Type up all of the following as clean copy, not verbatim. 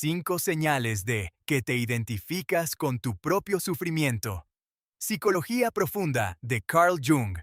5 señales de que te identificas con tu propio sufrimiento. Psicología profunda de Carl Jung.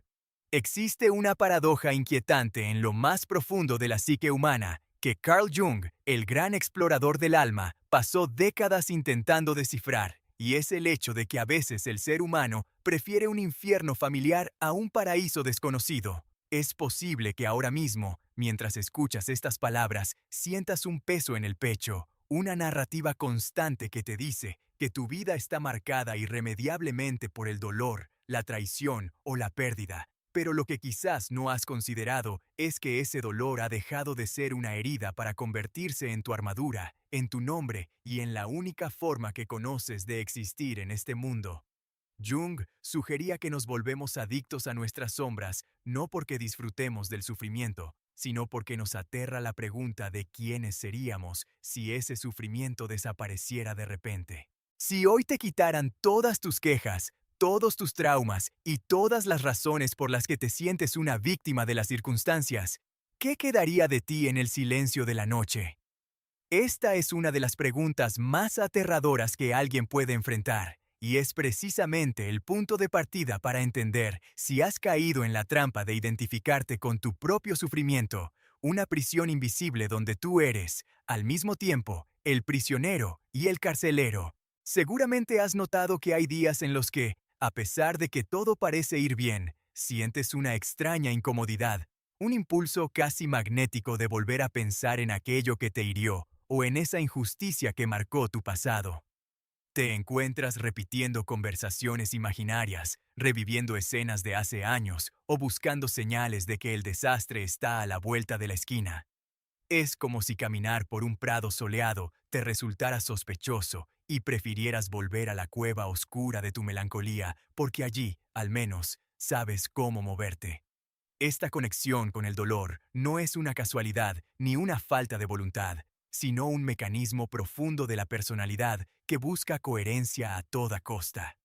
Existe una paradoja inquietante en lo más profundo de la psique humana que Carl Jung, el gran explorador del alma, pasó décadas intentando descifrar, y es el hecho de que a veces el ser humano prefiere un infierno familiar a un paraíso desconocido. Es posible que ahora mismo, mientras escuchas estas palabras, sientas un peso en el pecho, una narrativa constante que te dice que tu vida está marcada irremediablemente por el dolor, la traición o la pérdida. Pero lo que quizás no has considerado es que ese dolor ha dejado de ser una herida para convertirse en tu armadura, en tu nombre y en la única forma que conoces de existir en este mundo. Jung sugería que nos volvemos adictos a nuestras sombras no porque disfrutemos del sufrimiento, sino porque nos aterra la pregunta de quiénes seríamos si ese sufrimiento desapareciera de repente. Si hoy te quitaran todas tus quejas, todos tus traumas y todas las razones por las que te sientes una víctima de las circunstancias, ¿qué quedaría de ti en el silencio de la noche? Esta es una de las preguntas más aterradoras que alguien puede enfrentar, y es precisamente el punto de partida para entender si has caído en la trampa de identificarte con tu propio sufrimiento, una prisión invisible donde tú eres, al mismo tiempo, el prisionero y el carcelero. Seguramente has notado que hay días en los que, a pesar de que todo parece ir bien, sientes una extraña incomodidad, un impulso casi magnético de volver a pensar en aquello que te hirió o en esa injusticia que marcó tu pasado. Te encuentras repitiendo conversaciones imaginarias, reviviendo escenas de hace años o buscando señales de que el desastre está a la vuelta de la esquina. Es como si caminar por un prado soleado te resultara sospechoso y prefirieras volver a la cueva oscura de tu melancolía porque allí, al menos, sabes cómo moverte. Esta conexión con el dolor no es una casualidad ni una falta de voluntad, sino un mecanismo profundo de la personalidad que busca coherencia a toda costa.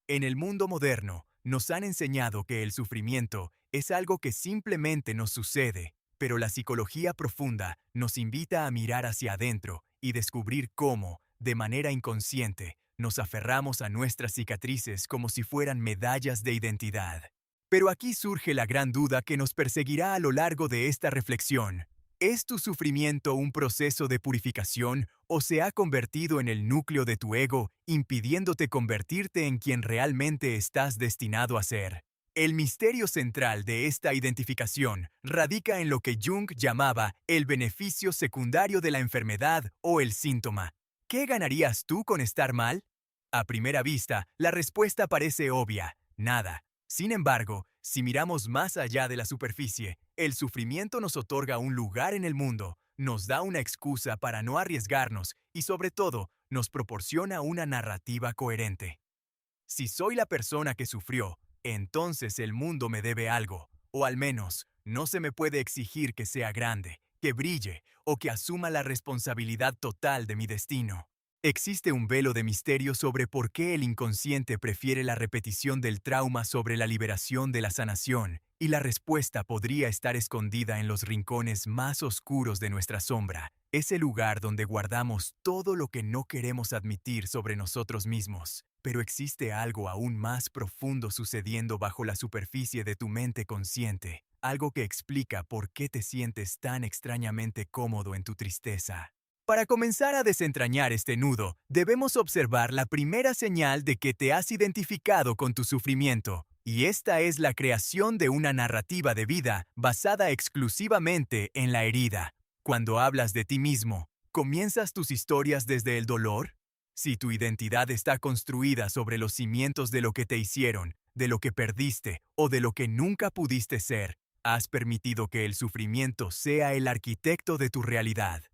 En el mundo moderno, nos han enseñado que el sufrimiento es algo que simplemente nos sucede, pero la psicología profunda nos invita a mirar hacia adentro y descubrir cómo, de manera inconsciente, nos aferramos a nuestras cicatrices como si fueran medallas de identidad. Pero aquí surge la gran duda que nos perseguirá a lo largo de esta reflexión. ¿Es tu sufrimiento un proceso de purificación o se ha convertido en el núcleo de tu ego, impidiéndote convertirte en quien realmente estás destinado a ser? El misterio central de esta identificación radica en lo que Jung llamaba el beneficio secundario de la enfermedad o el síntoma. ¿Qué ganarías tú con estar mal? A primera vista, la respuesta parece obvia: nada. Sin embargo, si miramos más allá de la superficie, el sufrimiento nos otorga un lugar en el mundo, nos da una excusa para no arriesgarnos y, sobre todo, nos proporciona una narrativa coherente. Si soy la persona que sufrió, entonces el mundo me debe algo, o al menos no se me puede exigir que sea grande, que brille o que asuma la responsabilidad total de mi destino. Existe un velo de misterio sobre por qué el inconsciente prefiere la repetición del trauma sobre la liberación de la sanación, y la respuesta podría estar escondida en los rincones más oscuros de nuestra sombra, ese lugar donde guardamos todo lo que no queremos admitir sobre nosotros mismos. Pero existe algo aún más profundo sucediendo bajo la superficie de tu mente consciente, algo que explica por qué te sientes tan extrañamente cómodo en tu tristeza. Para comenzar a desentrañar este nudo, debemos observar la primera señal de que te has identificado con tu sufrimiento, y esta es la creación de una narrativa de vida basada exclusivamente en la herida. Cuando hablas de ti mismo, ¿comienzas tus historias desde el dolor? Si tu identidad está construida sobre los cimientos de lo que te hicieron, de lo que perdiste o de lo que nunca pudiste ser, has permitido que el sufrimiento sea el arquitecto de tu realidad.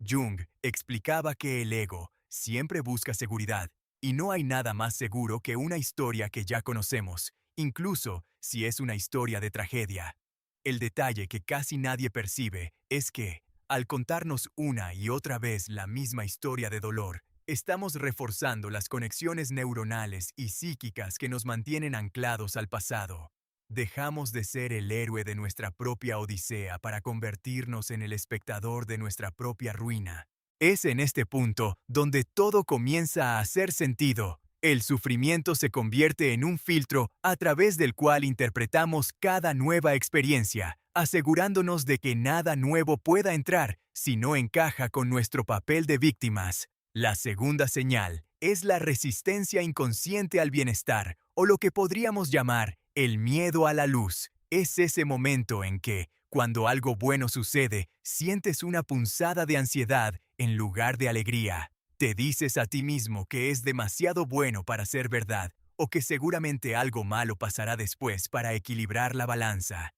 Jung explicaba que el ego siempre busca seguridad, y no hay nada más seguro que una historia que ya conocemos, incluso si es una historia de tragedia. El detalle que casi nadie percibe es que, al contarnos una y otra vez la misma historia de dolor, estamos reforzando las conexiones neuronales y psíquicas que nos mantienen anclados al pasado. Dejamos de ser el héroe de nuestra propia odisea para convertirnos en el espectador de nuestra propia ruina. Es en este punto donde todo comienza a hacer sentido. El sufrimiento se convierte en un filtro a través del cual interpretamos cada nueva experiencia, asegurándonos de que nada nuevo pueda entrar si no encaja con nuestro papel de víctimas. La segunda señal es la resistencia inconsciente al bienestar, o lo que podríamos llamar el miedo a la luz. Es ese momento en que, cuando algo bueno sucede, sientes una punzada de ansiedad en lugar de alegría. Te dices a ti mismo que es demasiado bueno para ser verdad, o que seguramente algo malo pasará después para equilibrar la balanza.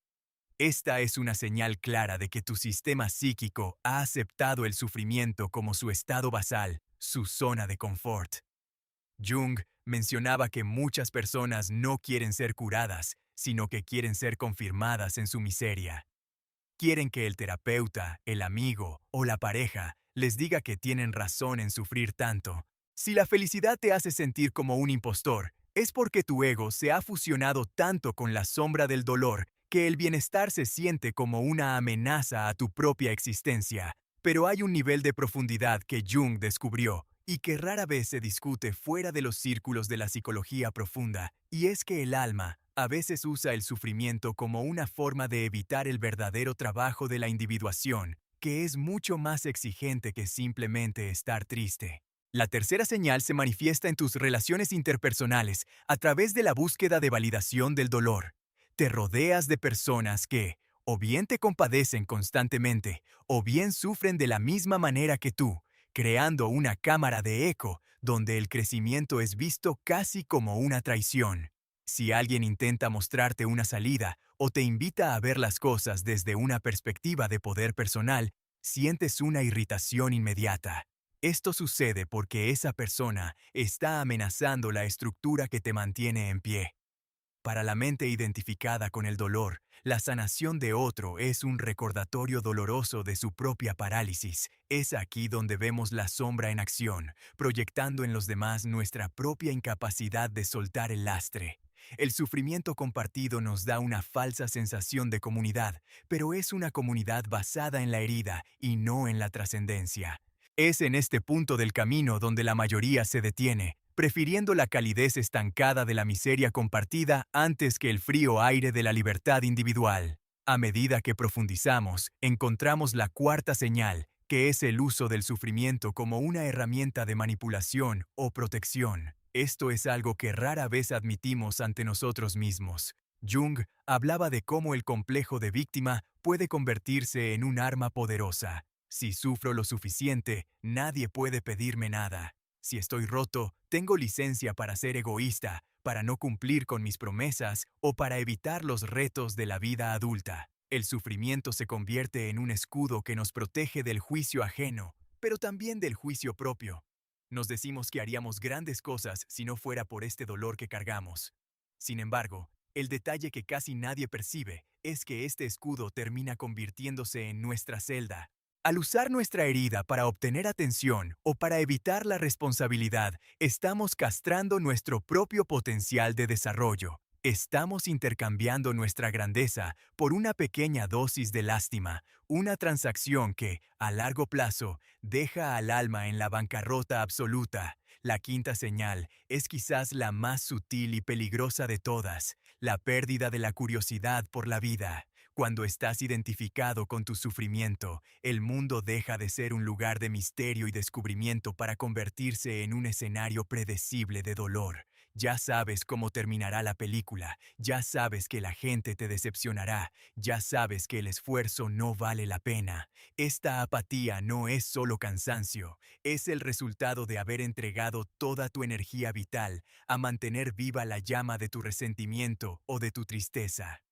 Esta es una señal clara de que tu sistema psíquico ha aceptado el sufrimiento como su estado basal, su zona de confort. Jung mencionaba que muchas personas no quieren ser curadas, sino que quieren ser confirmadas en su miseria. Quieren que el terapeuta, el amigo o la pareja les diga que tienen razón en sufrir tanto. Si la felicidad te hace sentir como un impostor, es porque tu ego se ha fusionado tanto con la sombra del dolor que el bienestar se siente como una amenaza a tu propia existencia. Pero hay un nivel de profundidad que Jung descubrió y que rara vez se discute fuera de los círculos de la psicología profunda, y es que el alma a veces usa el sufrimiento como una forma de evitar el verdadero trabajo de la individuación, que es mucho más exigente que simplemente estar triste. La tercera señal se manifiesta en tus relaciones interpersonales a través de la búsqueda de validación del dolor. Te rodeas de personas que, o bien te compadecen constantemente, o bien sufren de la misma manera que tú, creando una cámara de eco donde el crecimiento es visto casi como una traición. Si alguien intenta mostrarte una salida o te invita a ver las cosas desde una perspectiva de poder personal, sientes una irritación inmediata. Esto sucede porque esa persona está amenazando la estructura que te mantiene en pie. Para la mente identificada con el dolor, la sanación de otro es un recordatorio doloroso de su propia parálisis. Es aquí donde vemos la sombra en acción, proyectando en los demás nuestra propia incapacidad de soltar el lastre. El sufrimiento compartido nos da una falsa sensación de comunidad, pero es una comunidad basada en la herida y no en la trascendencia. Es en este punto del camino donde la mayoría se detiene, prefiriendo la calidez estancada de la miseria compartida antes que el frío aire de la libertad individual. A medida que profundizamos, encontramos la cuarta señal, que es el uso del sufrimiento como una herramienta de manipulación o protección. Esto es algo que rara vez admitimos ante nosotros mismos. Jung hablaba de cómo el complejo de víctima puede convertirse en un arma poderosa. Si sufro lo suficiente, nadie puede pedirme nada. Si estoy roto, tengo licencia para ser egoísta, para no cumplir con mis promesas o para evitar los retos de la vida adulta. El sufrimiento se convierte en un escudo que nos protege del juicio ajeno, pero también del juicio propio. Nos decimos que haríamos grandes cosas si no fuera por este dolor que cargamos. Sin embargo, el detalle que casi nadie percibe es que este escudo termina convirtiéndose en nuestra celda. Al usar nuestra herida para obtener atención o para evitar la responsabilidad, estamos castrando nuestro propio potencial de desarrollo. Estamos intercambiando nuestra grandeza por una pequeña dosis de lástima, una transacción que, a largo plazo, deja al alma en la bancarrota absoluta. La quinta señal es quizás la más sutil y peligrosa de todas, la pérdida de la curiosidad por la vida. Cuando estás identificado con tu sufrimiento, el mundo deja de ser un lugar de misterio y descubrimiento para convertirse en un escenario predecible de dolor. Ya sabes cómo terminará la película, ya sabes que la gente te decepcionará, ya sabes que el esfuerzo no vale la pena. Esta apatía no es solo cansancio, es el resultado de haber entregado toda tu energía vital a mantener viva la llama de tu resentimiento o de tu tristeza.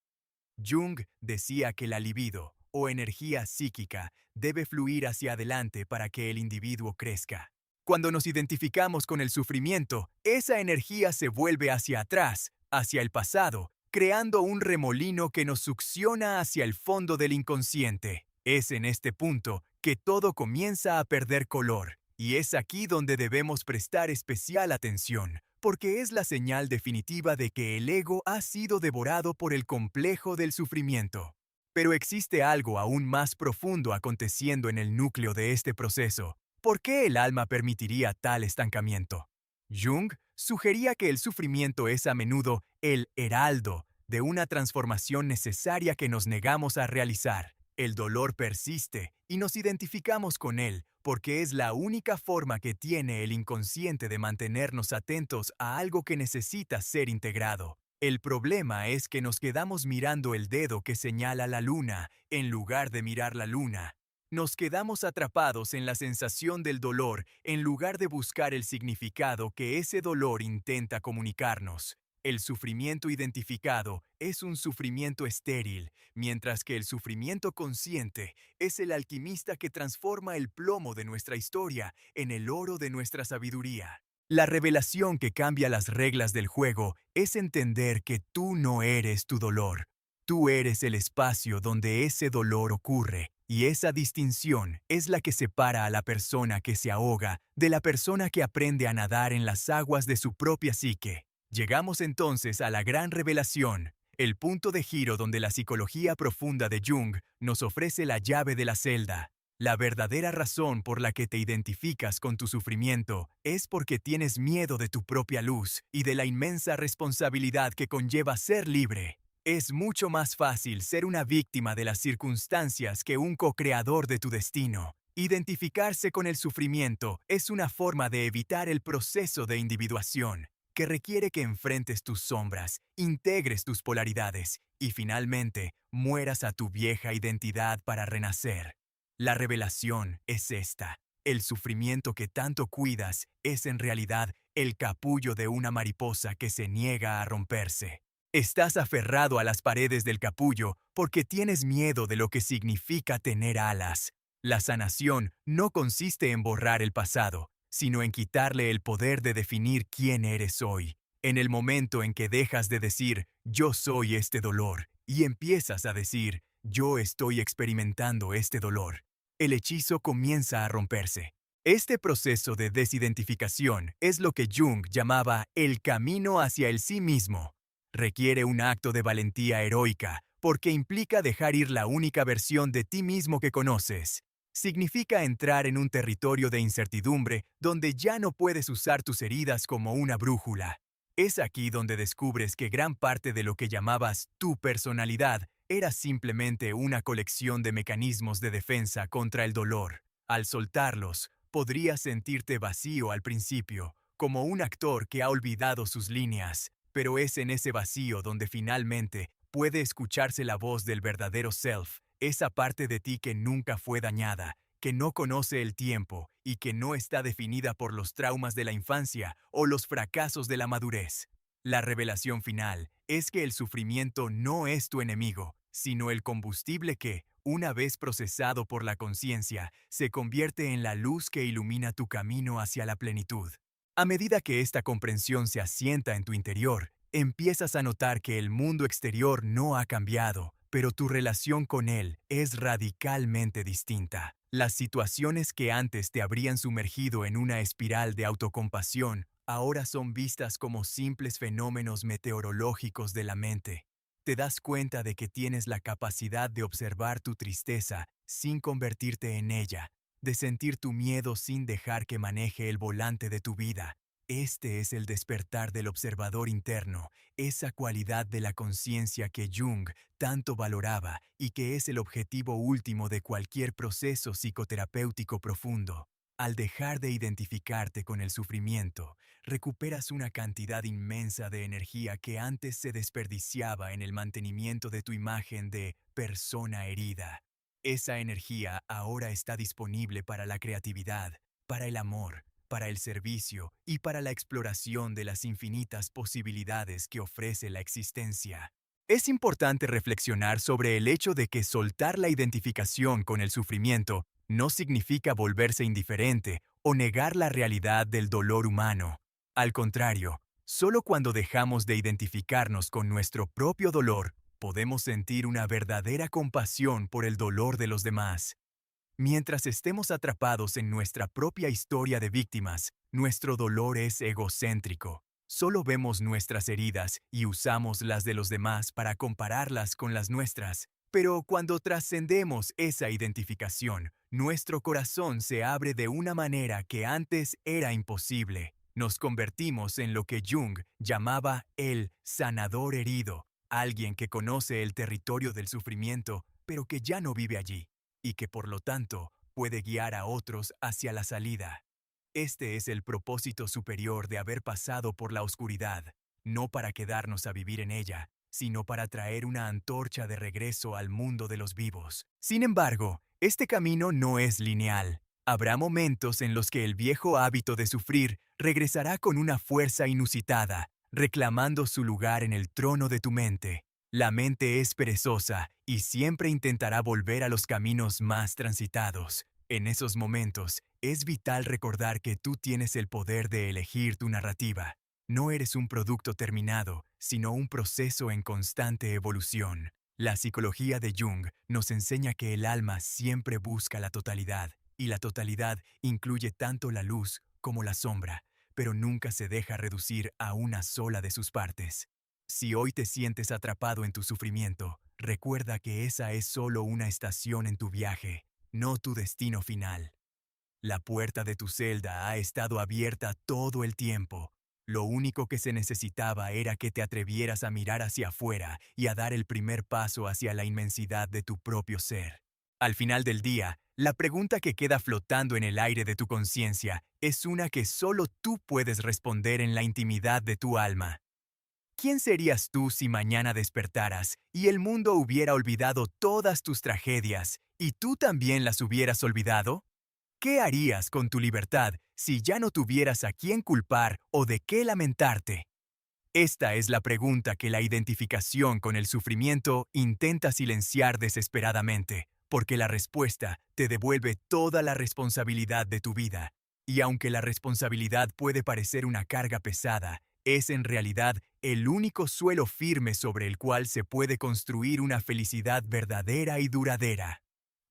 Jung decía que la libido, o energía psíquica, debe fluir hacia adelante para que el individuo crezca. Cuando nos identificamos con el sufrimiento, esa energía se vuelve hacia atrás, hacia el pasado, creando un remolino que nos succiona hacia el fondo del inconsciente. Es en este punto que todo comienza a perder color, y es aquí donde debemos prestar especial atención, porque es la señal definitiva de que el ego ha sido devorado por el complejo del sufrimiento. Pero existe algo aún más profundo aconteciendo en el núcleo de este proceso. ¿Por qué el alma permitiría tal estancamiento? Jung sugería que el sufrimiento es a menudo el heraldo de una transformación necesaria que nos negamos a realizar. El dolor persiste y nos identificamos con él porque es la única forma que tiene el inconsciente de mantenernos atentos a algo que necesita ser integrado. El problema es que nos quedamos mirando el dedo que señala la luna en lugar de mirar la luna. Nos quedamos atrapados en la sensación del dolor en lugar de buscar el significado que ese dolor intenta comunicarnos. El sufrimiento identificado es un sufrimiento estéril, mientras que el sufrimiento consciente es el alquimista que transforma el plomo de nuestra historia en el oro de nuestra sabiduría. La revelación que cambia las reglas del juego es entender que tú no eres tu dolor. Tú eres el espacio donde ese dolor ocurre, y esa distinción es la que separa a la persona que se ahoga de la persona que aprende a nadar en las aguas de su propia psique. Llegamos entonces a la gran revelación, el punto de giro donde la psicología profunda de Jung nos ofrece la llave de la celda. La verdadera razón por la que te identificas con tu sufrimiento es porque tienes miedo de tu propia luz y de la inmensa responsabilidad que conlleva ser libre. Es mucho más fácil ser una víctima de las circunstancias que un co-creador de tu destino. Identificarse con el sufrimiento es una forma de evitar el proceso de individuación, que requiere que enfrentes tus sombras, integres tus polaridades y finalmente mueras a tu vieja identidad para renacer. La revelación es esta. El sufrimiento que tanto cuidas es en realidad el capullo de una mariposa que se niega a romperse. Estás aferrado a las paredes del capullo porque tienes miedo de lo que significa tener alas. La sanación no consiste en borrar el pasado, sino en quitarle el poder de definir quién eres hoy. En el momento en que dejas de decir yo soy este dolor y empiezas a decir yo estoy experimentando este dolor, el hechizo comienza a romperse. Este proceso de desidentificación es lo que Jung llamaba el camino hacia el sí mismo. Requiere un acto de valentía heroica, porque implica dejar ir la única versión de ti mismo que conoces. Significa entrar en un territorio de incertidumbre donde ya no puedes usar tus heridas como una brújula. Es aquí donde descubres que gran parte de lo que llamabas tu personalidad era simplemente una colección de mecanismos de defensa contra el dolor. Al soltarlos, podrías sentirte vacío al principio, como un actor que ha olvidado sus líneas, pero es en ese vacío donde finalmente puede escucharse la voz del verdadero self, esa parte de ti que nunca fue dañada, que no conoce el tiempo y que no está definida por los traumas de la infancia o los fracasos de la madurez. La revelación final es que el sufrimiento no es tu enemigo, sino el combustible que, una vez procesado por la conciencia, se convierte en la luz que ilumina tu camino hacia la plenitud. A medida que esta comprensión se asienta en tu interior, empiezas a notar que el mundo exterior no ha cambiado, pero tu relación con él es radicalmente distinta. Las situaciones que antes te habrían sumergido en una espiral de autocompasión ahora son vistas como simples fenómenos meteorológicos de la mente. Te das cuenta de que tienes la capacidad de observar tu tristeza sin convertirte en ella, de sentir tu miedo sin dejar que maneje el volante de tu vida. Este es el despertar del observador interno, esa cualidad de la conciencia que Jung tanto valoraba y que es el objetivo último de cualquier proceso psicoterapéutico profundo. Al dejar de identificarte con el sufrimiento, recuperas una cantidad inmensa de energía que antes se desperdiciaba en el mantenimiento de tu imagen de persona herida. Esa energía ahora está disponible para la creatividad, para el amor, para el servicio y para la exploración de las infinitas posibilidades que ofrece la existencia. Es importante reflexionar sobre el hecho de que soltar la identificación con el sufrimiento no significa volverse indiferente o negar la realidad del dolor humano. Al contrario, solo cuando dejamos de identificarnos con nuestro propio dolor, podemos sentir una verdadera compasión por el dolor de los demás. Mientras estemos atrapados en nuestra propia historia de víctimas, nuestro dolor es egocéntrico. Solo vemos nuestras heridas y usamos las de los demás para compararlas con las nuestras. Pero cuando trascendemos esa identificación, nuestro corazón se abre de una manera que antes era imposible. Nos convertimos en lo que Jung llamaba el sanador herido, alguien que conoce el territorio del sufrimiento, pero que ya no vive allí, y que por lo tanto puede guiar a otros hacia la salida. Este es el propósito superior de haber pasado por la oscuridad, no para quedarnos a vivir en ella, sino para traer una antorcha de regreso al mundo de los vivos. Sin embargo, este camino no es lineal. Habrá momentos en los que el viejo hábito de sufrir regresará con una fuerza inusitada, reclamando su lugar en el trono de tu mente. La mente es perezosa y siempre intentará volver a los caminos más transitados. En esos momentos, es vital recordar que tú tienes el poder de elegir tu narrativa. No eres un producto terminado, sino un proceso en constante evolución. La psicología de Jung nos enseña que el alma siempre busca la totalidad, y la totalidad incluye tanto la luz como la sombra, pero nunca se deja reducir a una sola de sus partes. Si hoy te sientes atrapado en tu sufrimiento, recuerda que esa es solo una estación en tu viaje, no tu destino final. La puerta de tu celda ha estado abierta todo el tiempo. Lo único que se necesitaba era que te atrevieras a mirar hacia afuera y a dar el primer paso hacia la inmensidad de tu propio ser. Al final del día, la pregunta que queda flotando en el aire de tu conciencia es una que solo tú puedes responder en la intimidad de tu alma. ¿Quién serías tú si mañana despertaras y el mundo hubiera olvidado todas tus tragedias y tú también las hubieras olvidado? ¿Qué harías con tu libertad si ya no tuvieras a quién culpar o de qué lamentarte? Esta es la pregunta que la identificación con el sufrimiento intenta silenciar desesperadamente, porque la respuesta te devuelve toda la responsabilidad de tu vida. Y aunque la responsabilidad puede parecer una carga pesada, es en realidad el único suelo firme sobre el cual se puede construir una felicidad verdadera y duradera.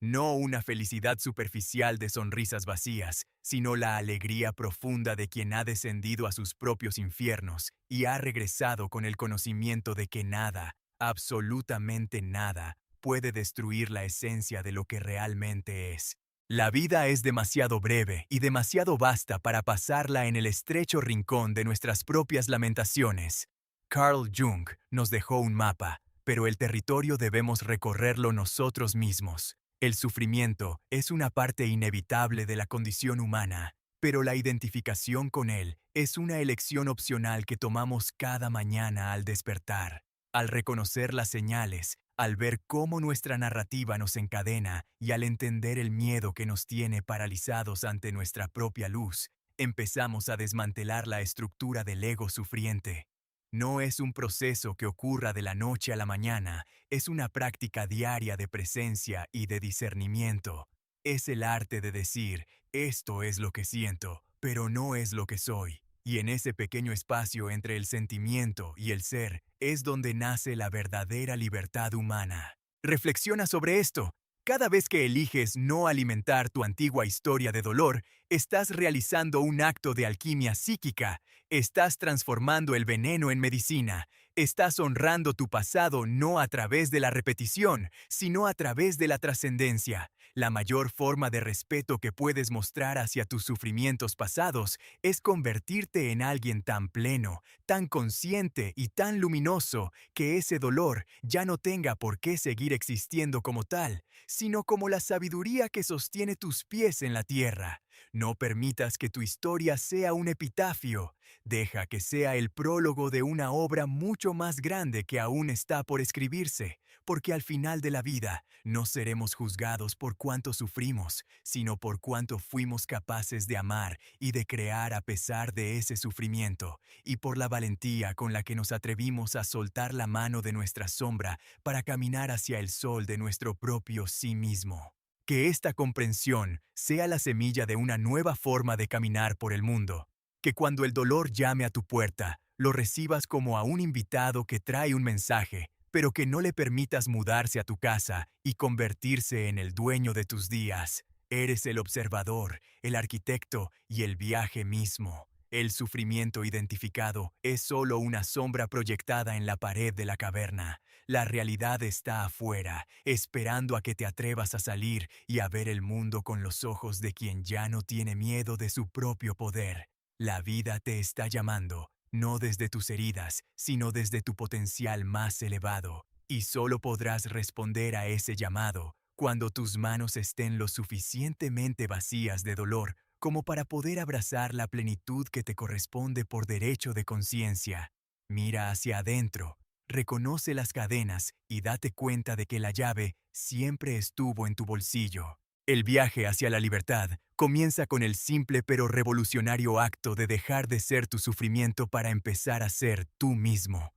No una felicidad superficial de sonrisas vacías, sino la alegría profunda de quien ha descendido a sus propios infiernos y ha regresado con el conocimiento de que nada, absolutamente nada, puede destruir la esencia de lo que realmente es. La vida es demasiado breve y demasiado vasta para pasarla en el estrecho rincón de nuestras propias lamentaciones. Carl Jung nos dejó un mapa, pero el territorio debemos recorrerlo nosotros mismos. El sufrimiento es una parte inevitable de la condición humana, pero la identificación con él es una elección opcional que tomamos cada mañana al despertar. Al reconocer las señales, al ver cómo nuestra narrativa nos encadena y al entender el miedo que nos tiene paralizados ante nuestra propia luz, empezamos a desmantelar la estructura del ego sufriente. No es un proceso que ocurra de la noche a la mañana, es una práctica diaria de presencia y de discernimiento. Es el arte de decir, esto es lo que siento, pero no es lo que soy. Y en ese pequeño espacio entre el sentimiento y el ser es donde nace la verdadera libertad humana. Reflexiona sobre esto. Cada vez que eliges no alimentar tu antigua historia de dolor, estás realizando un acto de alquimia psíquica. Estás transformando el veneno en medicina. Estás honrando tu pasado no a través de la repetición, sino a través de la trascendencia. La mayor forma de respeto que puedes mostrar hacia tus sufrimientos pasados es convertirte en alguien tan pleno, tan consciente y tan luminoso que ese dolor ya no tenga por qué seguir existiendo como tal, sino como la sabiduría que sostiene tus pies en la tierra. No permitas que tu historia sea un epitafio. Deja que sea el prólogo de una obra mucho más grande que aún está por escribirse, porque al final de la vida no seremos juzgados por cuánto sufrimos, sino por cuánto fuimos capaces de amar y de crear a pesar de ese sufrimiento, y por la valentía con la que nos atrevimos a soltar la mano de nuestra sombra para caminar hacia el sol de nuestro propio sí mismo. Que esta comprensión sea la semilla de una nueva forma de caminar por el mundo. Que cuando el dolor llame a tu puerta, lo recibas como a un invitado que trae un mensaje, pero que no le permitas mudarse a tu casa y convertirse en el dueño de tus días. Eres el observador, el arquitecto y el viaje mismo. El sufrimiento identificado es solo una sombra proyectada en la pared de la caverna. La realidad está afuera, esperando a que te atrevas a salir y a ver el mundo con los ojos de quien ya no tiene miedo de su propio poder. La vida te está llamando, no desde tus heridas, sino desde tu potencial más elevado. Y solo podrás responder a ese llamado cuando tus manos estén lo suficientemente vacías de dolor como para poder abrazar la plenitud que te corresponde por derecho de conciencia. Mira hacia adentro, reconoce las cadenas y date cuenta de que la llave siempre estuvo en tu bolsillo. El viaje hacia la libertad comienza con el simple pero revolucionario acto de dejar de ser tu sufrimiento para empezar a ser tú mismo.